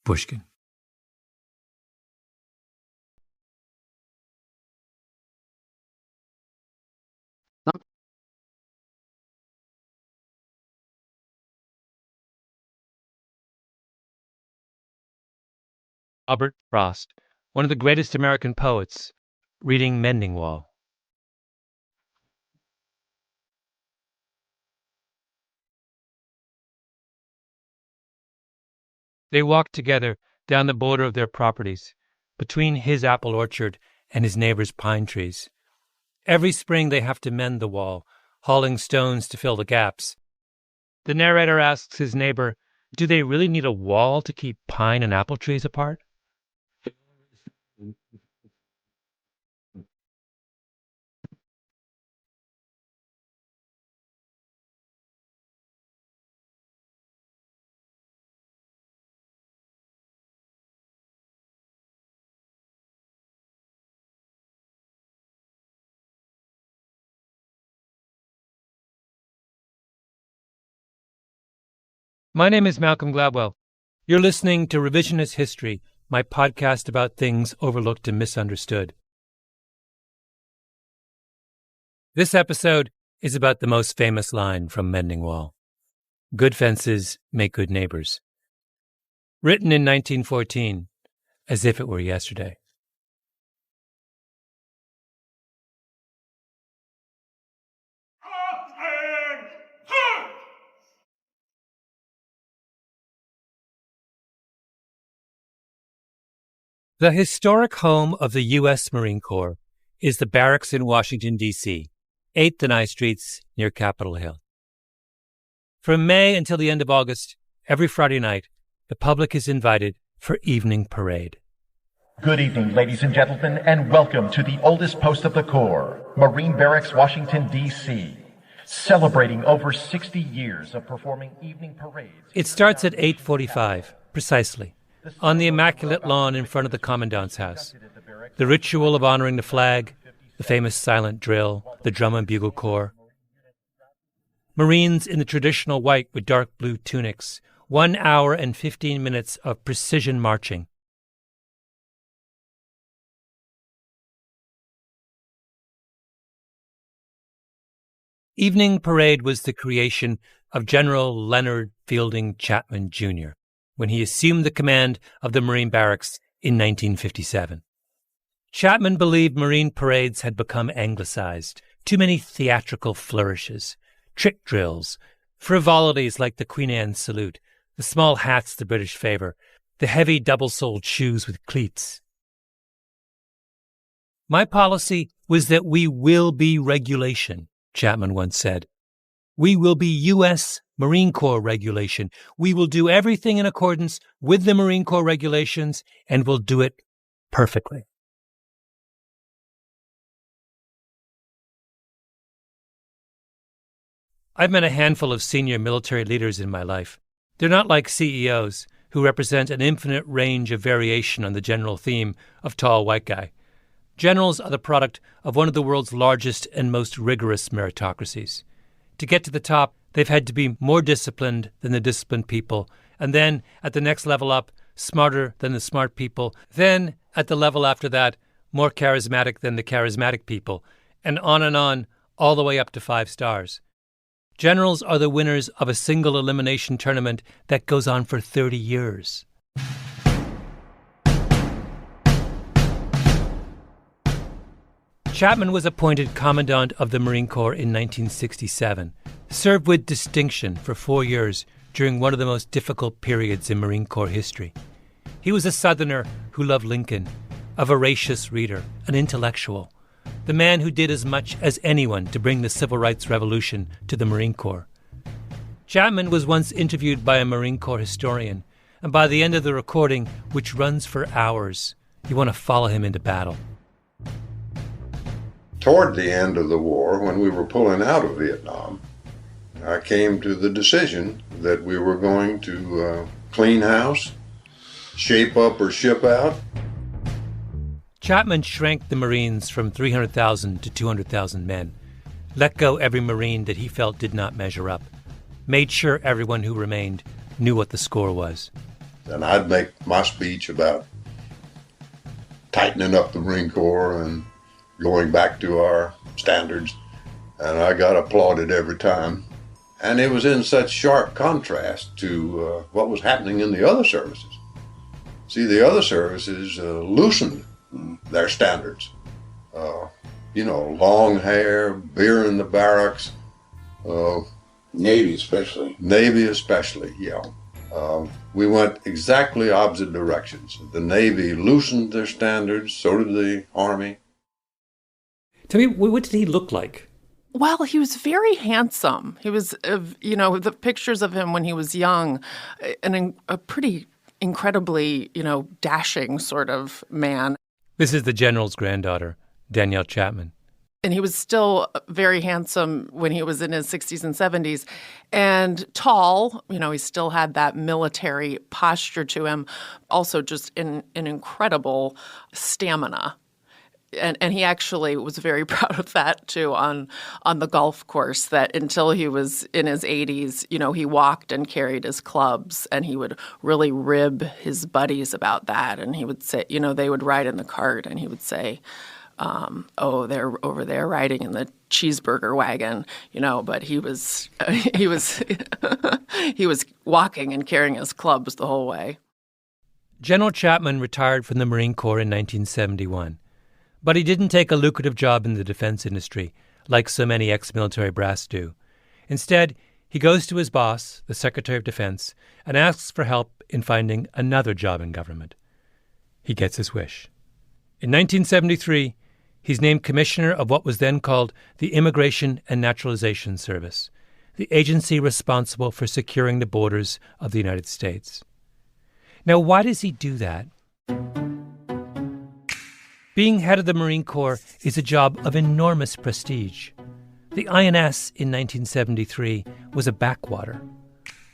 Pushkin. Robert Frost, one of the greatest American poets, reading Mending Wall. They walked together down the border of their properties, between his apple orchard and his neighbor's pine trees. Every spring they have to mend the wall, hauling stones to fill the gaps. The narrator asks his neighbor, do they really need a wall to keep pine and apple trees apart? My name is Malcolm Gladwell. You're listening to Revisionist History, my podcast about things overlooked and misunderstood. This episode is about the most famous line from Mending Wall. Good fences make good neighbors. Written in 1914, as if it were yesterday. The historic home of the U.S. Marine Corps is the barracks in Washington, D.C., 8th and I Streets near Capitol Hill. From May until the end of August, every Friday night, the public is invited for evening parade. Good evening, ladies and gentlemen, and welcome to the oldest post of the Corps, Marine Barracks, Washington, D.C., celebrating over 60 years of performing evening parades. It starts at 8:45, precisely, on the immaculate lawn in front of the Commandant's house. The ritual of honoring the flag, the famous silent drill, the drum and bugle corps. Marines in the traditional white with dark blue tunics, 1 hour and 15 minutes of precision marching. Evening parade was the creation of General Leonard Fielding Chapman, Jr., when he assumed the command of the Marine Barracks in 1957. Chapman believed Marine parades had become anglicized, too many theatrical flourishes, trick drills, frivolities like the Queen Anne's salute, the small hats the British favor, the heavy double-soled shoes with cleats. My policy was that we will be regulation, Chapman once said. We will be U.S. Marine Corps regulation. We will do everything in accordance with the Marine Corps regulations, and we'll do it perfectly. I've met a handful of senior military leaders in my life. They're not like CEOs, who represent an infinite range of variation on the general theme of tall white guy. Generals are the product of one of the world's largest and most rigorous meritocracies. To get to the top, they've had to be more disciplined than the disciplined people, and then, at the next level up, smarter than the smart people, then, at the level after that, more charismatic than the charismatic people, and on, all the way up to 5 stars. Generals are the winners of a single elimination tournament that goes on for 30 years. Chapman was appointed Commandant of the Marine Corps in 1967, served with distinction for 4 years during one of the most difficult periods in Marine Corps history. He was a Southerner who loved Lincoln, a voracious reader, an intellectual, the man who did as much as anyone to bring the Civil Rights Revolution to the Marine Corps. Chapman was once interviewed by a Marine Corps historian, and by the end of the recording, which runs for hours, you want to follow him into battle. Toward the end of the war, when we were pulling out of Vietnam, I came to the decision that we were going to clean house, shape up or ship out. Chapman shrank the Marines from 300,000 to 200,000 men, let go every Marine that he felt did not measure up, made sure everyone who remained knew what the score was. And I'd make my speech about tightening up the Marine Corps and going back to our standards. And I got applauded every time. And it was in such sharp contrast to what was happening in the other services. See, the other services loosened their standards. Long hair, beer in the barracks. Navy especially. Navy especially, yeah. We went exactly opposite directions. The Navy loosened their standards, so did the Army. Tell me, what did he look like? Well, he was very handsome. He was, the pictures of him when he was young, a pretty incredibly, dashing sort of man. This is the general's granddaughter, Danielle Chapman. And he was still very handsome when he was in his 60s and 70s. And tall, he still had that military posture to him. Also just an incredible stamina. And he actually was very proud of that, too, on the golf course, that until he was in his 80s, he walked and carried his clubs, and he would really rib his buddies about that. And he would say, they would ride in the cart, and he would say, they're over there riding in the cheeseburger wagon, but he was he was walking and carrying his clubs the whole way. General Chapman retired from the Marine Corps in 1971. But he didn't take a lucrative job in the defense industry, like so many ex-military brass do. Instead, he goes to his boss, the Secretary of Defense, and asks for help in finding another job in government. He gets his wish. In 1973, he's named commissioner of what was then called the Immigration and Naturalization Service, the agency responsible for securing the borders of the United States. Now, why does he do that? Being head of the Marine Corps is a job of enormous prestige. The INS in 1973 was a backwater.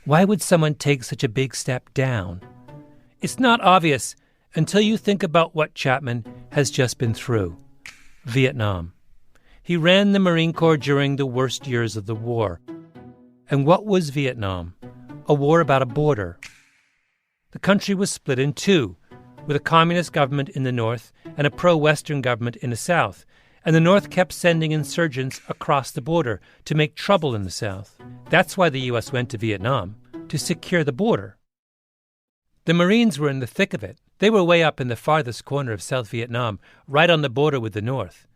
Why would someone take such a big step down? It's not obvious until you think about what Chapman has just been through. Vietnam. He ran the Marine Corps during the worst years of the war. And what was Vietnam? A war about a border. The country was split in two, with a communist government in the north and a pro-Western government in the south, and the North kept sending insurgents across the border to make trouble in the South. That's why the U.S. went to Vietnam, to secure the border. The Marines were in the thick of it. They were way up in the farthest corner of South Vietnam, right on the border with the North.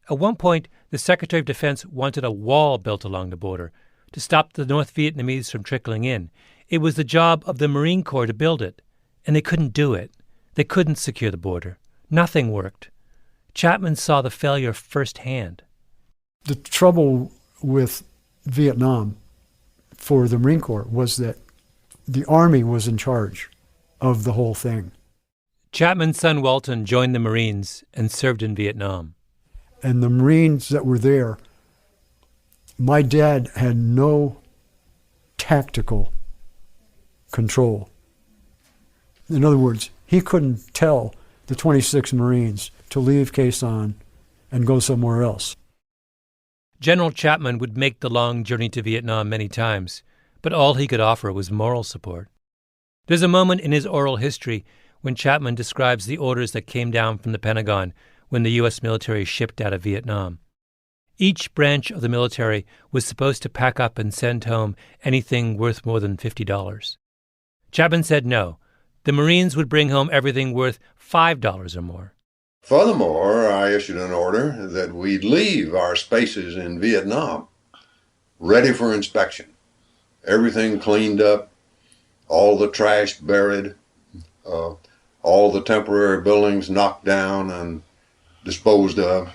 At one point, the Secretary of Defense wanted a wall built along the border to stop the North Vietnamese from trickling in. It was the job of the Marine Corps to build it, and they couldn't do it. They couldn't secure the border. Nothing worked. Chapman saw the failure firsthand. The trouble with Vietnam for the Marine Corps was that the Army was in charge of the whole thing. Chapman's son Walton joined the Marines and served in Vietnam. And the Marines that were there, my dad had no tactical control. In other words, he couldn't tell the 26 Marines to leave Quai Son and go somewhere else. General Chapman would make the long journey to Vietnam many times, but all he could offer was moral support. There's a moment in his oral history when Chapman describes the orders that came down from the Pentagon when the U.S. military shipped out of Vietnam. Each branch of the military was supposed to pack up and send home anything worth more than $50. Chapman said no. The Marines would bring home everything worth $5 or more. Furthermore, I issued an order that we'd leave our spaces in Vietnam ready for inspection. Everything cleaned up, all the trash buried, all the temporary buildings knocked down and disposed of,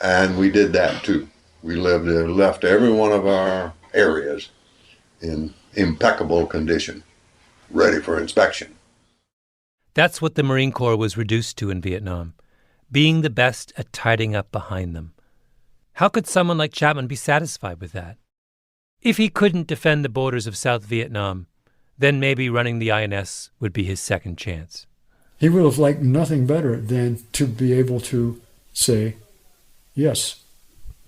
and we did that too. We left every one of our areas in impeccable condition, ready for inspection. That's what the Marine Corps was reduced to in Vietnam, being the best at tidying up behind them. How could someone like Chapman be satisfied with that? If he couldn't defend the borders of South Vietnam, then maybe running the INS would be his second chance. He would have liked nothing better than to be able to say, yes,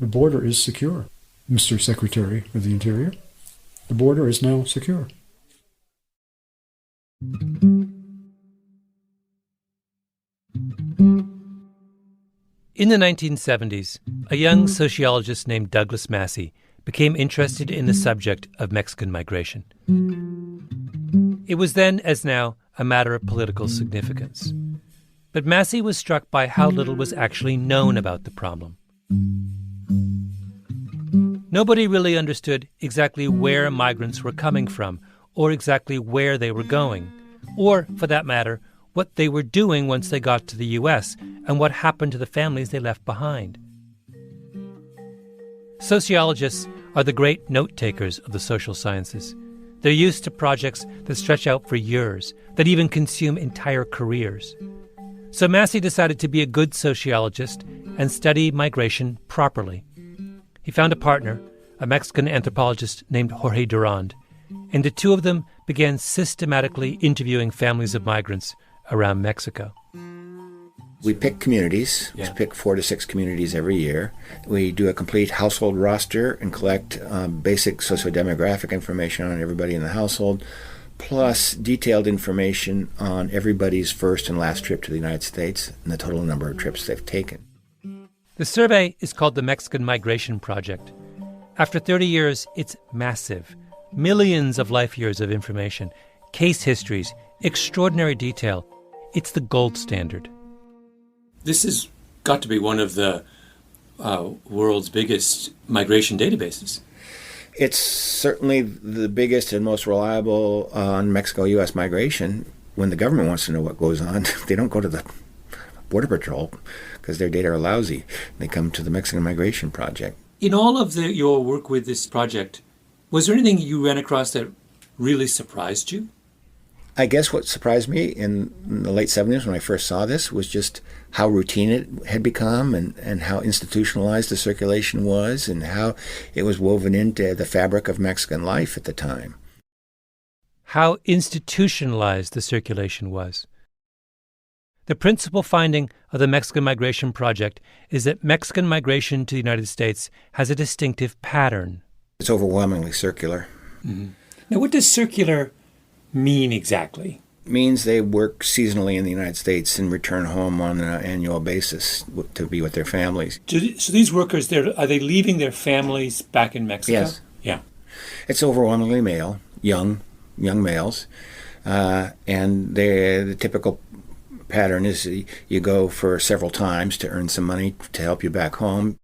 the border is secure, Mr. Secretary of the Interior. The border is now secure. In the 1970s, a young sociologist named Douglas Massey became interested in the subject of Mexican migration. It was then, as now, a matter of political significance. But Massey was struck by how little was actually known about the problem. Nobody really understood exactly where migrants were coming from, or exactly where they were going, or, for that matter, what they were doing once they got to the U.S. and what happened to the families they left behind. Sociologists are the great note-takers of the social sciences. They're used to projects that stretch out for years, that even consume entire careers. So Massey decided to be a good sociologist and study migration properly. He found a partner, a Mexican anthropologist named Jorge Durand, and the two of them began systematically interviewing families of migrants around Mexico. We pick communities. We pick 4 to 6 communities every year. We do a complete household roster and collect basic sociodemographic information on everybody in the household, plus detailed information on everybody's first and last trip to the United States and the total number of trips they've taken. The survey is called the Mexican Migration Project. After 30 years, it's massive. Millions of life years of information, case histories, extraordinary detail. It's the gold standard. This has got to be one of the world's biggest migration databases. It's certainly the biggest and most reliable on Mexico-U.S. migration. When the government wants to know what goes on, they don't go to the Border Patrol because their data are lousy. They come to the Mexican Migration Project. In all of your work with this project, was there anything you ran across that really surprised you? I guess what surprised me in the late 70s when I first saw this was just how routine it had become and how institutionalized the circulation was and how it was woven into the fabric of Mexican life at the time. How institutionalized the circulation was. The principal finding of the Mexican Migration Project is that Mexican migration to the United States has a distinctive pattern. It's overwhelmingly circular. Mm-hmm. Now, what does circular mean exactly? It means they work seasonally in the United States and return home on an annual basis to be with their families. So these workers, are they leaving their families back in Mexico? Yes. Yeah. It's overwhelmingly male, young males, and the typical pattern is you go for several times to earn some money to help you back home.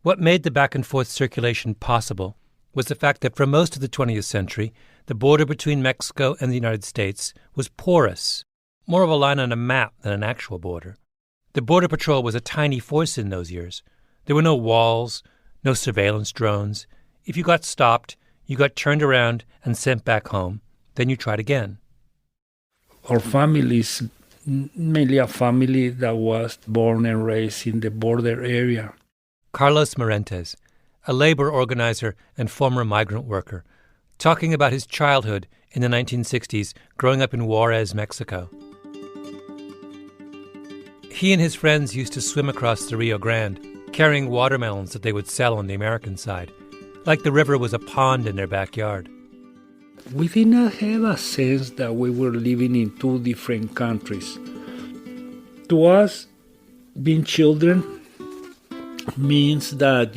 What made the back-and-forth circulation possible was the fact that for most of the 20th century, the border between Mexico and the United States was porous, more of a line on a map than an actual border. The Border Patrol was a tiny force in those years. There were no walls, no surveillance drones. If you got stopped, you got turned around and sent back home. Then you tried again. Our family is mainly a family that was born and raised in the border area. Carlos Morentes, a labor organizer and former migrant worker, talking about his childhood in the 1960s growing up in Juarez, Mexico. He and his friends used to swim across the Rio Grande, carrying watermelons that they would sell on the American side, like the river was a pond in their backyard. We did not have a sense that we were living in 2 different countries. To us, being children means that,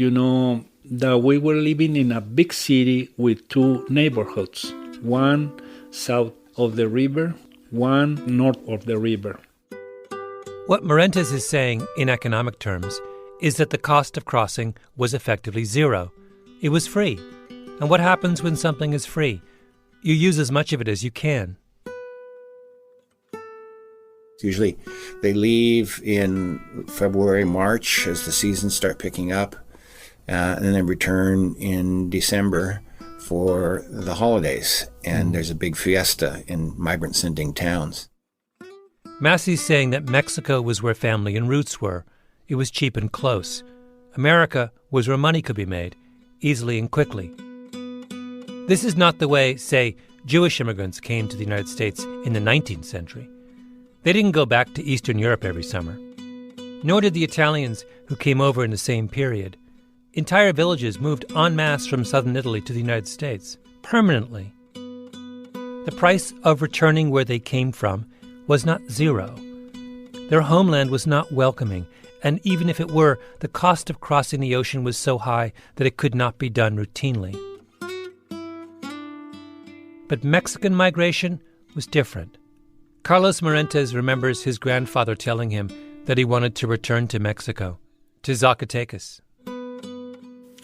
that we were living in a big city with 2 neighborhoods, one south of the river, one north of the river. What Morentes is saying in economic terms is that the cost of crossing was effectively zero. It was free. And what happens when something is free? You use as much of it as you can. Usually they leave in February, March as the seasons start picking up, and then return in December for the holidays. And there's a big fiesta in migrant-sending towns. Massey's saying that Mexico was where family and roots were. It was cheap and close. America was where money could be made, easily and quickly. This is not the way, say, Jewish immigrants came to the United States in the 19th century. They didn't go back to Eastern Europe every summer. Nor did the Italians who came over in the same period. Entire villages moved en masse from southern Italy to the United States, permanently. The price of returning where they came from was not zero. Their homeland was not welcoming, and even if it were, the cost of crossing the ocean was so high that it could not be done routinely. But Mexican migration was different. Carlos Morentes remembers his grandfather telling him that he wanted to return to Mexico, to Zacatecas.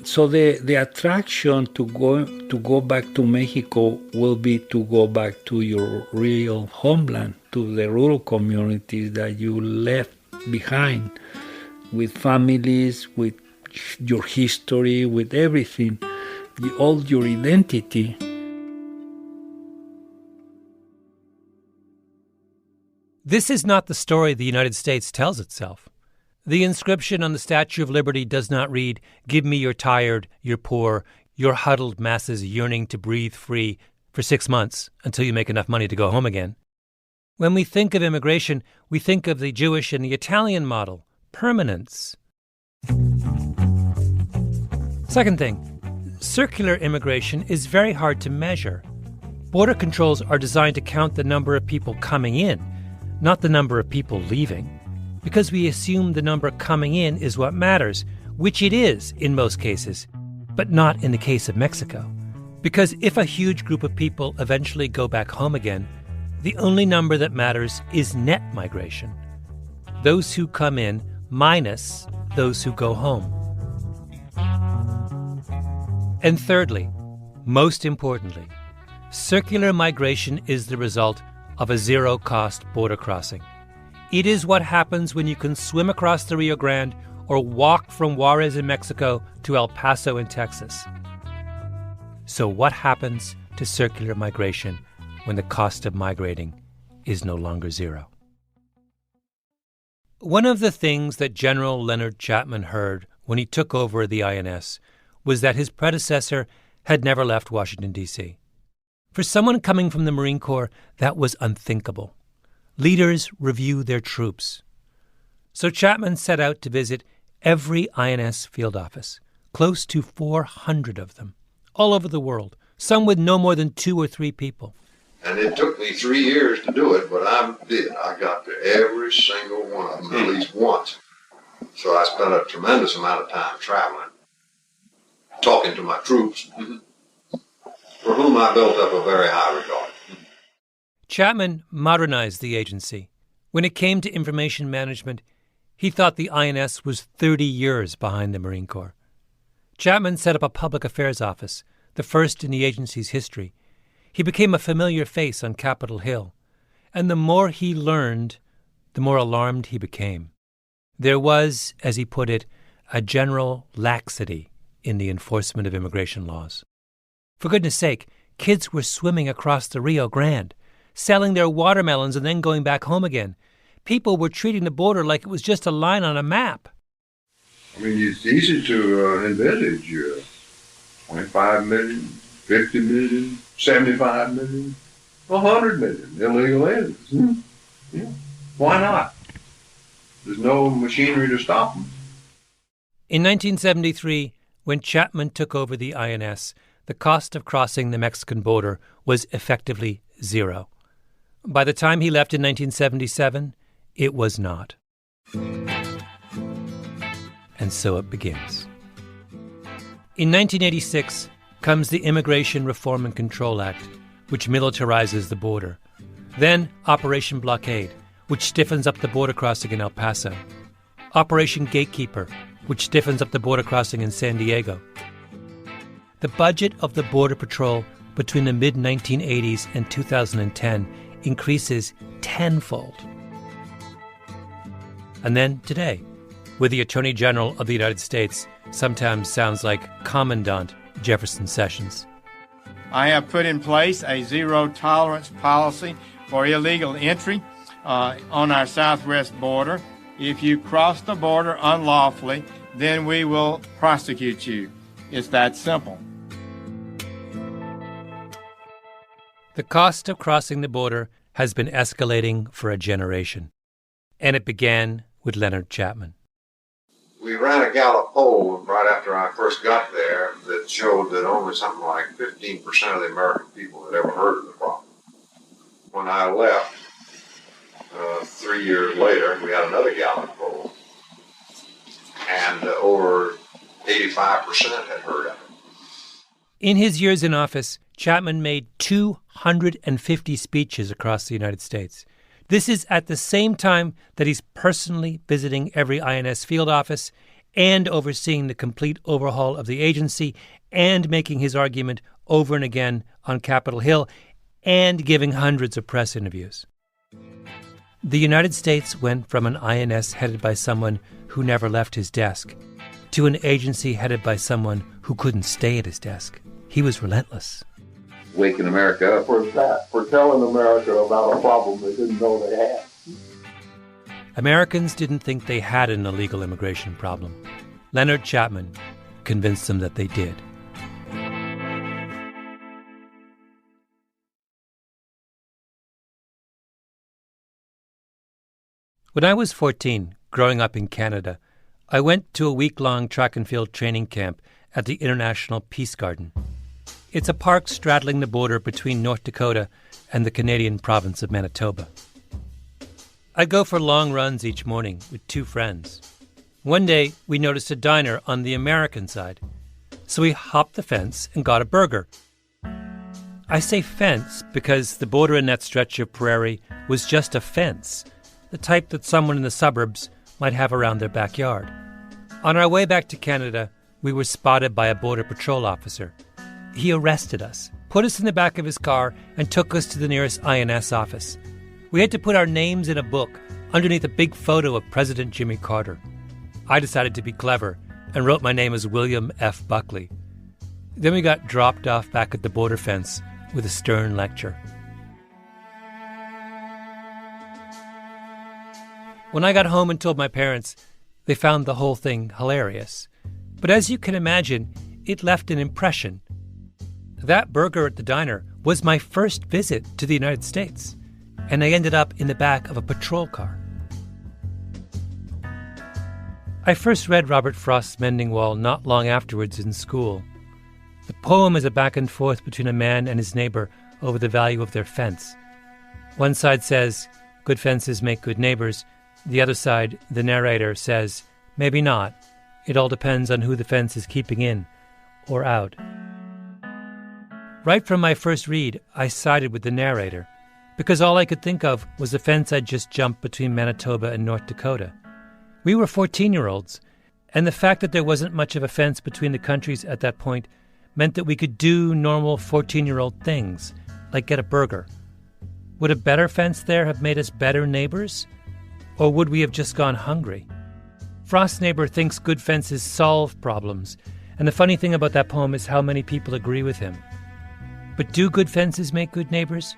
So the attraction to go back to Mexico will be to go back to your real homeland, to the rural communities that you left behind, with families, with your history, with everything, all your identity. This is not the story the United States tells itself. The inscription on the Statue of Liberty does not read, "Give me your tired, your poor, your huddled masses yearning to breathe free for 6 months until you make enough money to go home again." When we think of immigration, we think of the Jewish and the Italian model, permanence. Second thing, circular immigration is very hard to measure. Border controls are designed to count the number of people coming in, not the number of people leaving, because we assume the number coming in is what matters, which it is in most cases, but not in the case of Mexico. Because if a huge group of people eventually go back home again, the only number that matters is net migration. Those who come in minus those who go home. And thirdly, most importantly, circular migration is the result of a zero-cost border crossing. It is what happens when you can swim across the Rio Grande or walk from Juarez in Mexico to El Paso in Texas. So what happens to circular migration when the cost of migrating is no longer zero? One of the things that General Leonard Chapman heard when he took over the INS was that his predecessor had never left Washington, D.C. For someone coming from the Marine Corps, that was unthinkable. Leaders review their troops. So Chapman set out to visit every INS field office, close to 400 of them, all over the world, some with no more than 2 or 3 people. And it took me 3 years to do it, but I did. I got to every single one of them at least once. So I spent a tremendous amount of time traveling, talking to my troops, for whom I built up a very high regard. Chapman modernized the agency. When it came to information management, he thought the INS was 30 years behind the Marine Corps. Chapman set up a public affairs office, the first in the agency's history. He became a familiar face on Capitol Hill. And the more he learned, the more alarmed he became. There was, as he put it, a general laxity in the enforcement of immigration laws. For goodness sake, kids were swimming across the Rio Grande, selling their watermelons and then going back home again. People were treating the border like it was just a line on a map. I mean, it's easy to envisage 25 million, 50 million, 75 million, 100 million illegal aliens. Yeah. Why not? There's no machinery to stop them. In 1973, when Chapman took over the INS, the cost of crossing the Mexican border was effectively zero. By the time he left in 1977, it was not. And so it begins. In 1986 comes the Immigration Reform and Control Act, which militarizes the border. Then Operation Blockade, which stiffens up the border crossing in El Paso. Operation Gatekeeper, which stiffens up the border crossing in San Diego. The budget of the Border Patrol between the mid-1980s and 2010 increases tenfold. And then today, where the Attorney General of the United States sometimes sounds like Commandant Jefferson Sessions. I have put in place a zero-tolerance policy for illegal entry on our southwest border. If you cross the border unlawfully, then we will prosecute you. It's that simple. The cost of crossing the border has been escalating for a generation. And it began with Leonard Chapman. We ran a Gallup poll right after I first got there that showed that only something like 15% of the American people had ever heard of the problem. when I left, 3 years later, we had another gallant poll, and over 85% had heard of it. In his years in office, Chapman made 250 speeches across the United States. This is at the same time that he's personally visiting every INS field office and overseeing the complete overhaul of the agency and making his argument over and again on Capitol Hill and giving hundreds of press interviews. The United States went from an INS headed by someone who never left his desk to an agency headed by someone who couldn't stay at his desk. He was relentless. Waking America up. For telling America about a problem they didn't know they had. Americans didn't think they had an illegal immigration problem. Leonard Chapman convinced them that they did. When I was 14, growing up in Canada, I went to a week-long track and field training camp at the International Peace Garden. It's a park straddling the border between North Dakota and the Canadian province of Manitoba. I'd go for long runs each morning with two friends. One day, we noticed a diner on the American side, so we hopped the fence and got a burger. I say fence because the border in that stretch of prairie was just a fence, the type that someone in the suburbs might have around their backyard. On our way back to Canada, we were spotted by a Border Patrol officer. He arrested us, put us in the back of his car, and took us to the nearest INS office. We had to put our names in a book underneath a big photo of President Jimmy Carter. I decided to be clever and wrote my name as William F. Buckley. Then we got dropped off back at the border fence with a stern lecture. When I got home and told my parents, they found the whole thing hilarious. But as you can imagine, it left an impression. That burger at the diner was my first visit to the United States, and I ended up in the back of a patrol car. I first read Robert Frost's Mending Wall not long afterwards in school. The poem is a back and forth between a man and his neighbor over the value of their fence. One side says, good fences make good neighbors. The other side, the narrator, says, maybe not. It all depends on who the fence is keeping in or out. Right from my first read, I sided with the narrator, because all I could think of was the fence I'd just jumped between Manitoba and North Dakota. We were 14-year-olds, and the fact that there wasn't much of a fence between the countries at that point meant that we could do normal 14-year-old things, like get a burger. Would a better fence there have made us better neighbors? Or would we have just gone hungry? Frost's neighbor thinks good fences solve problems, and the funny thing about that poem is how many people agree with him. But do good fences make good neighbors,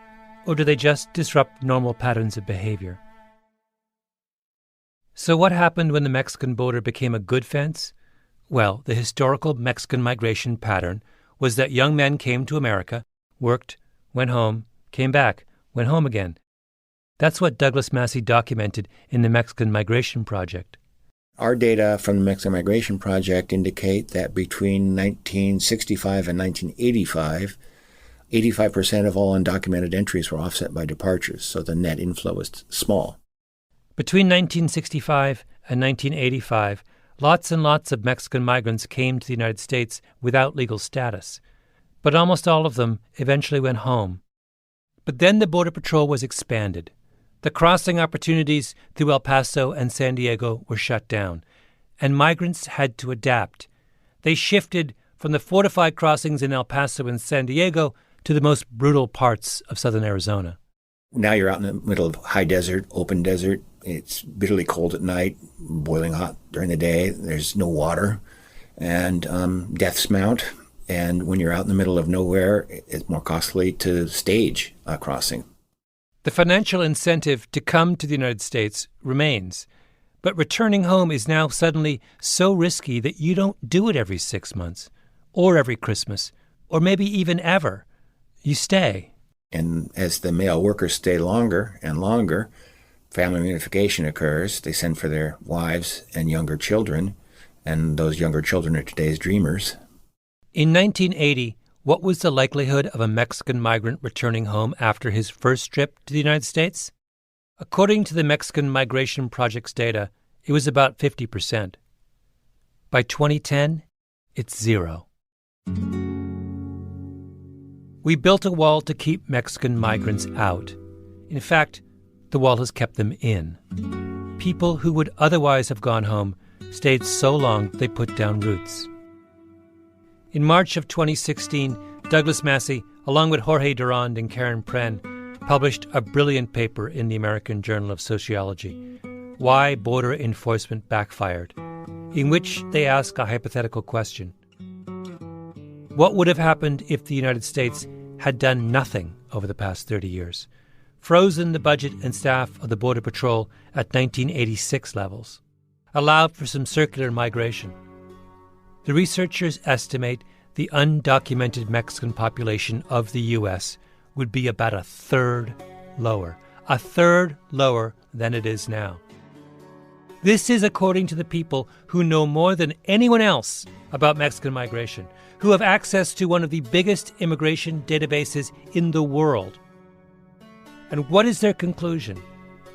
or do they just disrupt normal patterns of behavior? So what happened when the Mexican border became a good fence? Well, the historical Mexican migration pattern was that young men came to America, worked, went home, came back, went home again. That's what Douglas Massey documented in the Mexican Migration Project. Our data from the Mexican Migration Project indicate that between 1965 and 1985, 85% of all undocumented entries were offset by departures, so the net inflow was small. Between 1965 and 1985, lots and lots of Mexican migrants came to the United States without legal status, but almost all of them eventually went home. But then the Border Patrol was expanded. The crossing opportunities through El Paso and San Diego were shut down, and migrants had to adapt. They shifted from the fortified crossings in El Paso and San Diego to the most brutal parts of southern Arizona. Now you're out in the middle of high desert, open desert. It's bitterly cold at night, boiling hot during the day. There's no water, and deaths mount. And when you're out in the middle of nowhere, it's more costly to stage a crossing. The financial incentive to come to the United States remains, but returning home is now suddenly so risky that you don't do it every 6 months, or every Christmas, or maybe even ever. You stay. And as the male workers stay longer and longer, family reunification occurs. They send for their wives and younger children, and those younger children are today's dreamers. In 1980, What was the likelihood of a Mexican migrant returning home after his first trip to the United States? According to the Mexican Migration Project's data, it was about 50%. By 2010, it's 0. We built a wall to keep Mexican migrants out. In fact, the wall has kept them in. People who would otherwise have gone home stayed so long they put down roots. In March of 2016, Douglas Massey, along with Jorge Durand and Karen Pren, published a brilliant paper in the American Journal of Sociology, Why Border Enforcement Backfired, in which they ask a hypothetical question. What would have happened if the United States had done nothing over the past 30 years, frozen the budget and staff of the Border Patrol at 1986 levels, allowed for some circular migration? The researchers estimate the undocumented Mexican population of the U.S. would be about a third lower than it is now. This is according to the people who know more than anyone else about Mexican migration, who have access to one of the biggest immigration databases in the world. And what is their conclusion?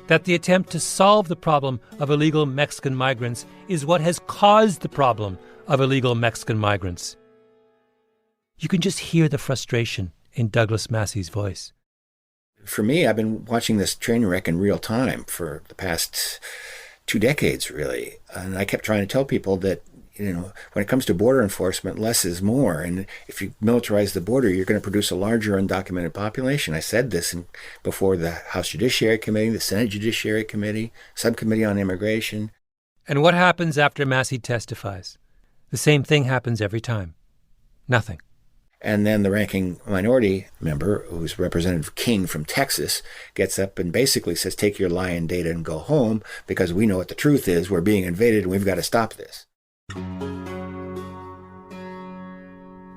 That the attempt to solve the problem of illegal Mexican migrants is what has caused the problem of illegal Mexican migrants. You can just hear the frustration in Douglas Massey's voice. For me, I've been watching this train wreck in real time for the past 2 decades, really. And I kept trying to tell people that, when it comes to border enforcement, less is more. And if you militarize the border, you're going to produce a larger undocumented population. I said this before the House Judiciary Committee, the Senate Judiciary Committee, Subcommittee on Immigration. And what happens after Massey testifies? The same thing happens every time. Nothing. And then the ranking minority member, who's Representative King from Texas, gets up and basically says, take your lying data and go home, because we know what the truth is. We're being invaded and we've got to stop this.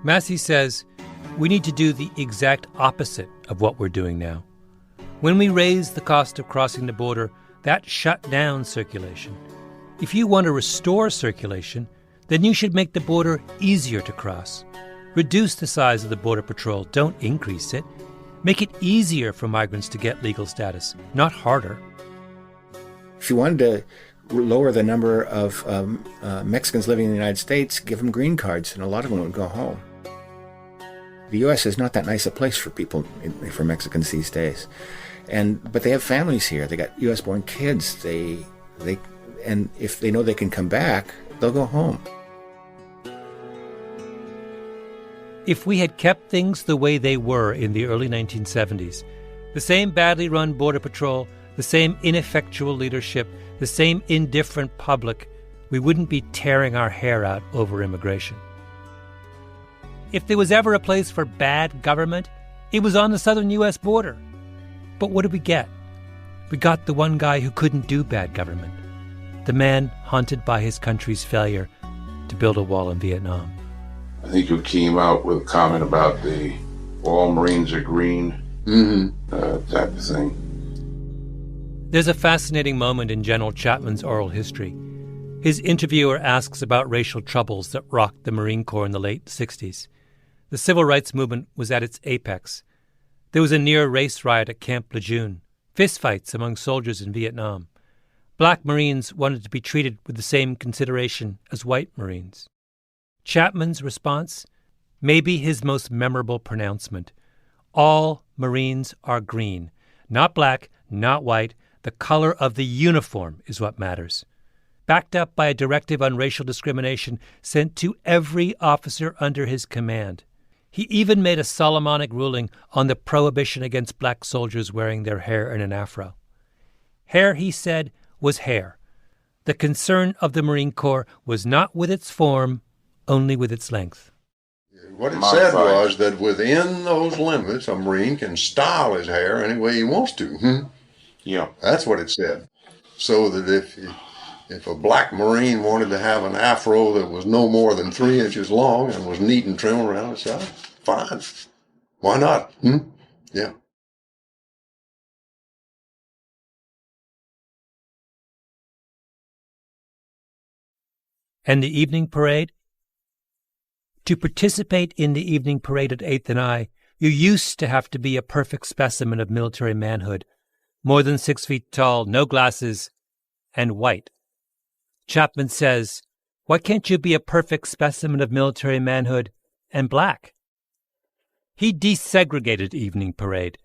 Massey says we need to do the exact opposite of what we're doing now. When we raised the cost of crossing the border, that shut down circulation. If you want to restore circulation, then you should make the border easier to cross. Reduce the size of the Border Patrol, don't increase it. Make it easier for migrants to get legal status, not harder. If you wanted to lower the number of Mexicans living in the United States, give them green cards, and a lot of them would go home. The U.S. is not that nice a place for for Mexicans these days. But they have families here. They got U.S.-born kids. And if they know they can come back, they'll go home. If we had kept things the way they were in the early 1970s, the same badly run Border Patrol, the same ineffectual leadership, the same indifferent public, we wouldn't be tearing our hair out over immigration. If there was ever a place for bad government, it was on the southern U.S. border. But what did we get? We got the one guy who couldn't do bad government, the man haunted by his country's failure to build a wall in Vietnam. I think you came out with a comment about all Marines are green, type of thing. There's a fascinating moment in General Chapman's oral history. His interviewer asks about racial troubles that rocked the Marine Corps in the late 60s. The civil rights movement was at its apex. There was a near-race riot at Camp Lejeune, fistfights among soldiers in Vietnam. Black Marines wanted to be treated with the same consideration as white Marines. Chapman's response? Maybe his most memorable pronouncement. All Marines are green. Not black, not white. The color of the uniform is what matters. Backed up by a directive on racial discrimination sent to every officer under his command. He even made a Solomonic ruling on the prohibition against black soldiers wearing their hair in an afro. Hair, he said, was hair. The concern of the Marine Corps was not with its form, only with its length. What it said was that within those limits, a Marine can style his hair any way he wants to. Yeah. That's what it said. So that if a black Marine wanted to have an afro that was no more than 3 inches long and was neat and trim around the side, fine. Why not? Yeah. And the evening parade? To participate in the evening parade at 8th and I, you used to have to be a perfect specimen of military manhood, more than 6 feet tall, no glasses, and white. Chapman says, why can't you be a perfect specimen of military manhood and black? He desegregated evening parade.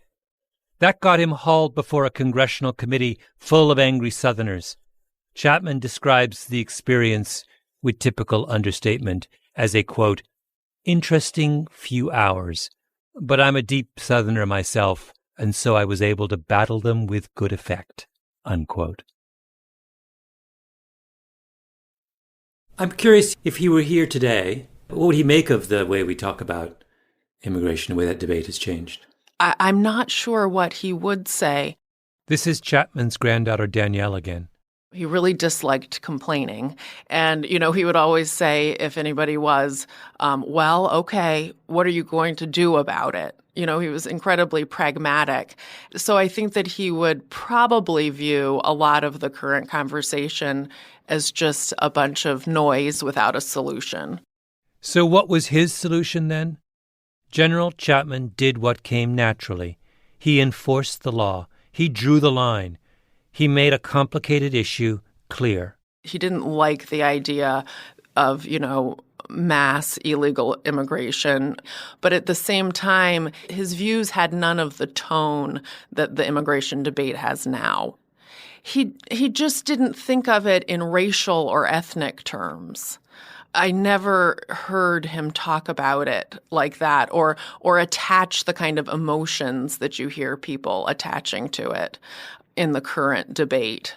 That got him hauled before a congressional committee full of angry Southerners. Chapman describes the experience, with typical understatement, as a, quote, interesting few hours. But I'm a deep Southerner myself, and so I was able to battle them with good effect, unquote. I'm curious, if he were here today, what would he make of the way we talk about immigration, the way that debate has changed? I'm not sure what he would say. This is Chapman's granddaughter, Danielle, again. He really disliked complaining. And, he would always say, if anybody was, well, okay, what are you going to do about it? He was incredibly pragmatic. So I think that he would probably view a lot of the current conversation as just a bunch of noise without a solution. So what was his solution then? General Chapman did what came naturally. He enforced the law. He drew the line. He made a complicated issue clear. He didn't like the idea of, mass illegal immigration. But at the same time, his views had none of the tone that the immigration debate has now. He just didn't think of it in racial or ethnic terms. I never heard him talk about it like that or attach the kind of emotions that you hear people attaching to it in the current debate.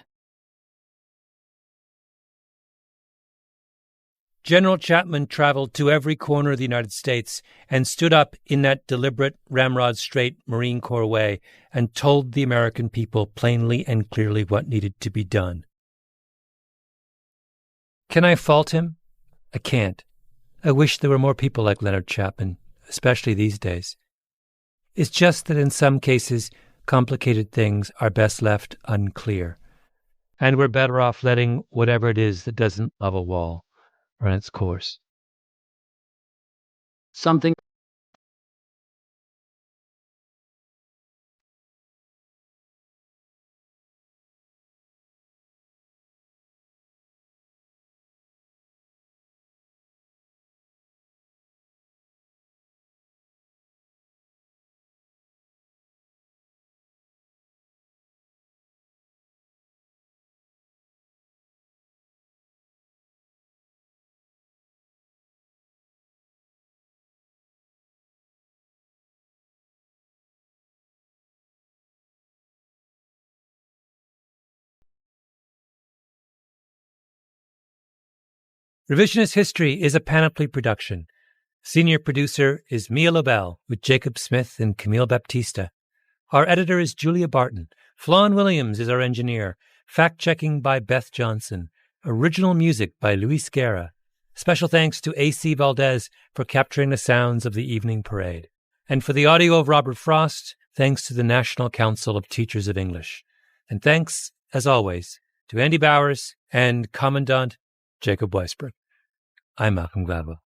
General Chapman traveled to every corner of the United States and stood up in that deliberate, ramrod-straight Marine Corps way and told the American people plainly and clearly what needed to be done. Can I fault him? I can't. I wish there were more people like Leonard Chapman, especially these days. It's just that in some cases, complicated things are best left unclear. And we're better off letting whatever it is that doesn't love a wall run its course. Something Revisionist History is a Panoply production. Senior producer is Mia Lobel with Jacob Smith and Camille Baptista. Our editor is Julia Barton. Flawn Williams is our engineer. Fact-checking by Beth Johnson. Original music by Luis Guerra. Special thanks to A.C. Valdez for capturing the sounds of the evening parade. And for the audio of Robert Frost, thanks to the National Council of Teachers of English. And thanks, as always, to Andy Bowers and Commandant Jacob Weisberg. I'm Malcolm Gladwell.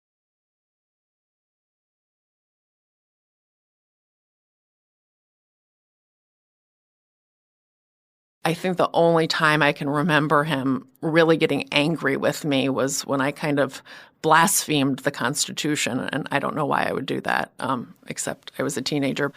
I think the only time I can remember him really getting angry with me was when I kind of blasphemed the Constitution, and I don't know why I would do that, except I was a teenager.